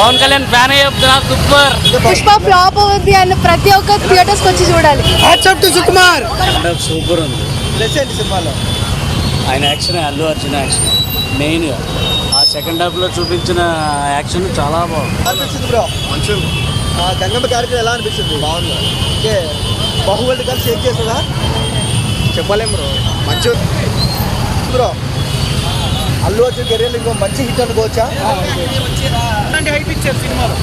Pawan Kalyan fan అయ్యి చెప్తున్నా, super. Pushpa flop అవుద్ది అని ప్రతి ఒక్క థియేటర్స్కి వచ్చి చూడాలి. సుకుమార్ సూపర్ ఉంది. సినిమాలో ఆయన యాక్షన్, అల్లు అర్జున్ యాక్షన్ మెయిన్గా ఆ సెకండ్ హాఫ్లో చూపించిన యాక్షన్ చాలా బాగుంది. బ్రో గంగమ్మ క్యారెక్టర్ ఎలా అనిపిస్తుంది? బాగుంది. ఓకే, బాహుబలి కలిసి షేక్ చేస్తుందా? చెప్పలేం బ్రో. మంచి బ్రో అల్లు అర్జున్ కెరీర్ ఇంకో మంచి హిట్ అనుకోవచ్చా?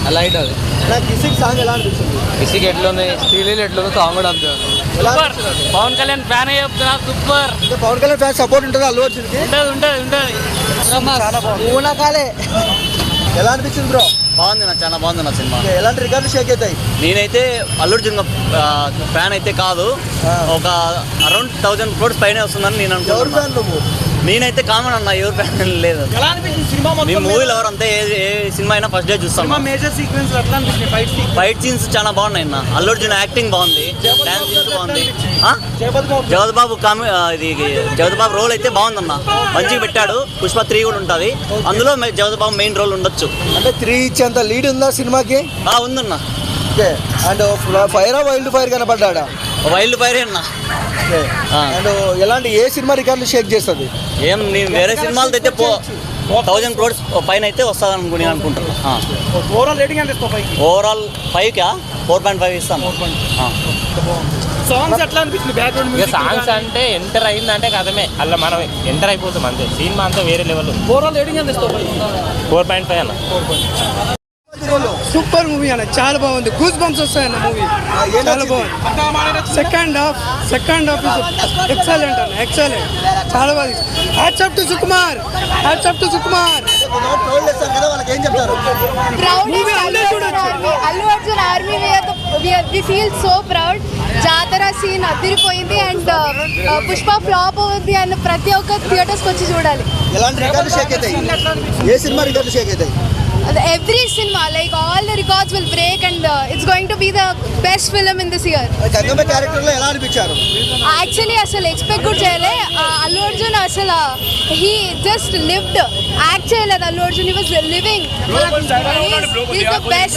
అలా హిట్ అది. నాకు కిసిక్ సాంగ్ ఎలా అనిపిస్తుంది? కిసిక్ ఎట్లుంది, స్త్రీలు ఎట్లుంది, సాంగ్ కూడా అంతే. ఎలా సూపర్. అనిపిస్తుంది? పవన్ కళ్యాణ్ ఫ్యాన్ అయ్యి చెప్తున్నా, super. Pawan Kalyan fan support ఉంటుంది అల్లు అర్జున్కి? ఉంటుంది. ఊనకాలే. ఎలా అనిపించింది బ్రో? బాగుంది, నాకు చాలా బాగుంది నా సినిమా. ఓకే, ఎలాంటి రికార్డులు షేక్ అవుతాయి? నేనైతే అల్లు అర్జున్ ఫ్యాన్ అయితే కాదు, ఒక అరౌండ్ 1000 crores పైన వస్తుందని నేను ఎవరు అనుకుంటున్నాను. ఫ్యాన్ నువ్వు? నేనైతే కామన్ అన్న, ఎవరు ఫ్యాన్ లేదు. మీ మూవీలో ఎవరంతా ఏ సినిమా అయినా ఫస్ట్ డే చూస్తాం. మేజర్ సీక్వెన్స్ ఎట్లా అనిపించింది? ఫైట్ సీన్స్ చాలా బాగున్నాయి అన్న. అల్లు అర్జున్ యాక్టింగ్ బాగుంది, డాన్స్ సీన్స్ బాగుంది. జగత్ బాబు జగత్ బాబు రోల్ అయితే బాగుందన్న, మంచిగా పెట్టాడు. పుష్ప 3 కూడా ఉంటుంది, అందులో జగత్ బాబు మెయిన్ రోల్ ఉండొచ్చు. అంటే 3 ఇచ్చేంత లీడ్ ఉందా సినిమాకి? ఉందన్న. ఓకే, అండ్ ఫైరా వైల్డ్ ఫైర్ కనపడ్డా? వైల్డ్ ఫైర్ అన్న. ఓకే, అండ్ ఎలాంటి ఏ సినిమా రికార్డులు షేక్ చేస్తుంది? నేను వేరే సినిమాలతో అయితే 1000 crores పైన అయితే వస్తుంది అనుకుని అనుకుంటున్నాను. ఓవరాల్ రేటింగ్ అంటే ఓవరాల్ 5కా 4.5 ఇస్తాను. సాంగ్స్ ఎట్లా అనిపిస్తుంది? బ్యాక్గ్రౌండ్ ఇక సాంగ్స్ అంటే ఎంటర్ అయిందంటే కథమే, అలా మనం ఎంటర్ అయిపోతాం అంతే. సినిమా అంతా వేరే లెవెల్. ఓవరాల్ రేటింగ్ ఎంత? 4.5 అన్న. సూపర్ మూవీ అన్న, చాలా బాగుంది. గూస్ బంప్స్ వస్తాయన్న మూవీ, చాలా బాగుంది. సెకండ్ హాఫ్ ఎక్సలెంట్ అన్న, ఎక్సలెంట్, చాలా బాగుంది. Hats off to Sukumar, hats off to Sukumar. Allu Arjun army we feel so proud. జాతర సీన్ అదిరిపోయింది. అండ్ పుష్ప ఫ్లాప్ అవుద్ది అని ప్రతి ఒక్క థియేటర్స్కి వచ్చి చూడాలి. ఎలాంటి రికార్డులు షేక్ అవుతాయి? ఏ సినిమా రికార్డులు షేక్ అవుతాయి? Every cinema, like all the records will break, and it's going to be the best film in this year. Gangamma character లో ఎలా అనిపించారు? Actually అసలు ఎక్స్పెక్ట్ కూడా చేయలే. అల్లు అర్జున్ అసలు he just lived. యాక్ట్ చేయలేదు Allu Arjun, he was living. He's the best.